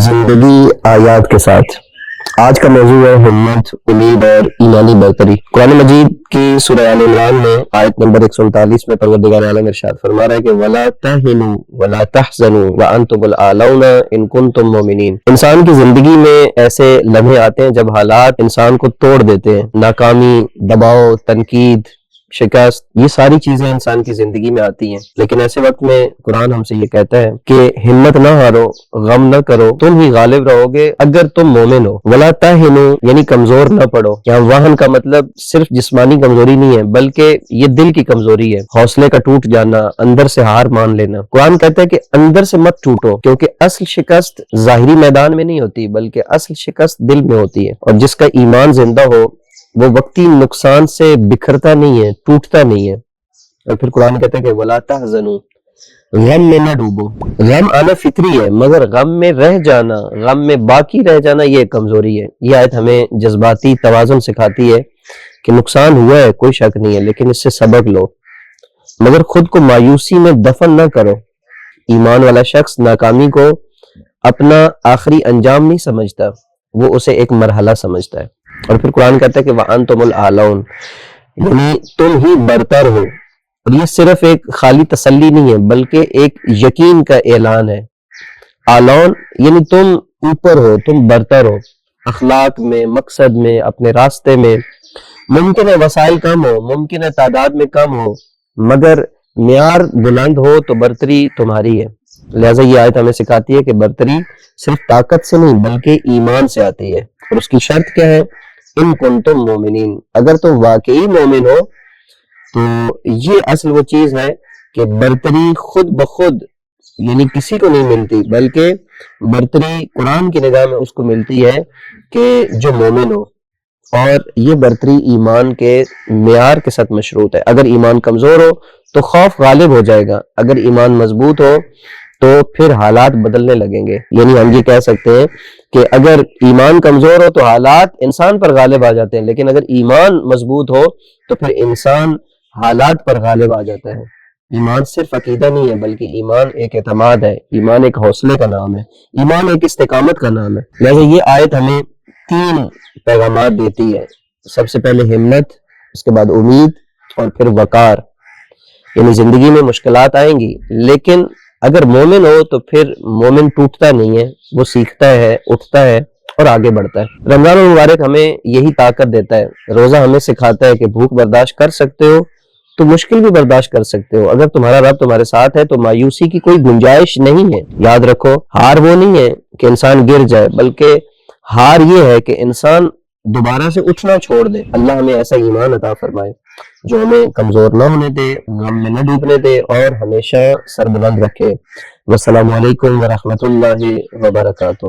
زندگی آیات کے ساتھ آج کا موضوع ہے ہمت، امید اور ایمانی برتری۔ قرآن مجید کی سورہ آل عمران میں آیت نمبر 139 میں پروردگار عالم ارشاد فرما رہا ہے کہ وَلَا تَهِنُوا وَلَا تَحْزَنُوا وَأَنْتُمُ الْأَعْلَوْنَ إِن كُنتُم مُؤْمِنِينَ۔ انسان کی زندگی میں ایسے لمحے آتے ہیں جب حالات انسان کو توڑ دیتے ہیں، ناکامی، دباؤ، تنقید، شکست، یہ ساری چیزیں انسان کی زندگی میں آتی ہیں، لیکن ایسے وقت میں قرآن ہم سے یہ کہتا ہے کہ ہمت نہ ہارو، غم نہ کرو، تم ہی غالب رہو گے اگر تم مومن ہو۔ ولا تہنوا یعنی کمزور نہ پڑو۔ یہاں واہن کا مطلب صرف جسمانی کمزوری نہیں ہے بلکہ یہ دل کی کمزوری ہے، حوصلے کا ٹوٹ جانا، اندر سے ہار مان لینا۔ قرآن کہتا ہے کہ اندر سے مت ٹوٹو، کیونکہ اصل شکست ظاہری میدان میں نہیں ہوتی بلکہ اصل شکست دل میں ہوتی ہے، اور جس کا ایمان زندہ ہو وہ وقتی نقصان سے بکھرتا نہیں ہے، ٹوٹتا نہیں ہے۔ اور پھر قرآن کہتا ہے کہ وَلَا تَحْزَنُوا، غم میں نہ ڈوبو۔ غم آنا فطری ہے، مگر غم میں رہ جانا، غم میں باقی رہ جانا یہ کمزوری ہے۔ یہ آیت ہمیں جذباتی توازن سکھاتی ہے کہ نقصان ہوا ہے، کوئی شک نہیں ہے، لیکن اس سے سبق لو، مگر خود کو مایوسی میں دفن نہ کرو۔ ایمان والا شخص ناکامی کو اپنا آخری انجام نہیں سمجھتا، وہ اسے ایک مرحلہ سمجھتا ہے۔ اور پھر قرآن کہتا ہے کہ وَأَنْتُمُ الْأَعْلَوْنَ، یعنی تم ہی برتر ہو۔ اور یہ صرف ایک خالی تسلی نہیں ہے بلکہ ایک یقین کا اعلان ہے۔ اعلون یعنی تم اوپر ہو، تم برتر ہو، اخلاق میں، مقصد میں، اپنے راستے میں۔ ممکن ہے وسائل کم ہو، ممکن ہے تعداد میں کم ہو، مگر معیار بلند ہو تو برتری تمہاری ہے۔ لہٰذا یہ آیت ہمیں سکھاتی ہے کہ برتری صرف طاقت سے نہیں بلکہ ایمان سے آتی ہے، اور اس کی شرط کیا ہے؟ ان کنتم مومنین، اگر تم واقعی مومن ہو تو یہ اصل وہ چیز ہے کہ برتری خود بخود یعنی کسی کو نہیں ملتی، بلکہ برتری قرآن کی نگاہ میں اس کو ملتی ہے کہ جو مومن ہو، اور یہ برتری ایمان کے معیار کے ساتھ مشروط ہے۔ اگر ایمان کمزور ہو تو خوف غالب ہو جائے گا، اگر ایمان مضبوط ہو تو پھر حالات بدلنے لگیں گے۔ یعنی ہم یہ کہہ سکتے ہیں کہ اگر ایمان کمزور ہو تو حالات انسان پر غالب آ جاتے ہیں، لیکن اگر ایمان مضبوط ہو تو پھر انسان حالات پر غالب آ جاتا ہے۔ ایمان صرف عقیدہ نہیں ہے بلکہ ایمان ایک اعتماد ہے، ایمان ایک حوصلے کا نام ہے، ایمان ایک استقامت کا نام ہے۔ لہٰذا یہ آیت ہمیں 3 پیغامات دیتی ہے۔ سب سے پہلے ہمت، اس کے بعد امید، اور پھر وقار۔ یعنی زندگی میں مشکلات آئیں گی، لیکن اگر مومن ہو تو پھر مومن ٹوٹتا نہیں ہے، وہ سیکھتا ہے، اٹھتا ہے اور آگے بڑھتا ہے۔ رمضان المبارک ہمیں یہی طاقت دیتا ہے۔ روزہ ہمیں سکھاتا ہے کہ بھوک برداشت کر سکتے ہو تو مشکل بھی برداشت کر سکتے ہو۔ اگر تمہارا رب تمہارے ساتھ ہے تو مایوسی کی کوئی گنجائش نہیں ہے۔ یاد رکھو، ہار وہ نہیں ہے کہ انسان گر جائے، بلکہ ہار یہ ہے کہ انسان دوبارہ سے اٹھنا چھوڑ دے۔ اللہ ہمیں ایسا ایمان عطا فرمائے جو ہمیں کمزور نہ ہونے دے، غم میں نہ ڈوبنے دے، اور ہمیشہ سربلند رکھے۔ والسلام علیکم ورحمۃ اللہ وبرکاتہ۔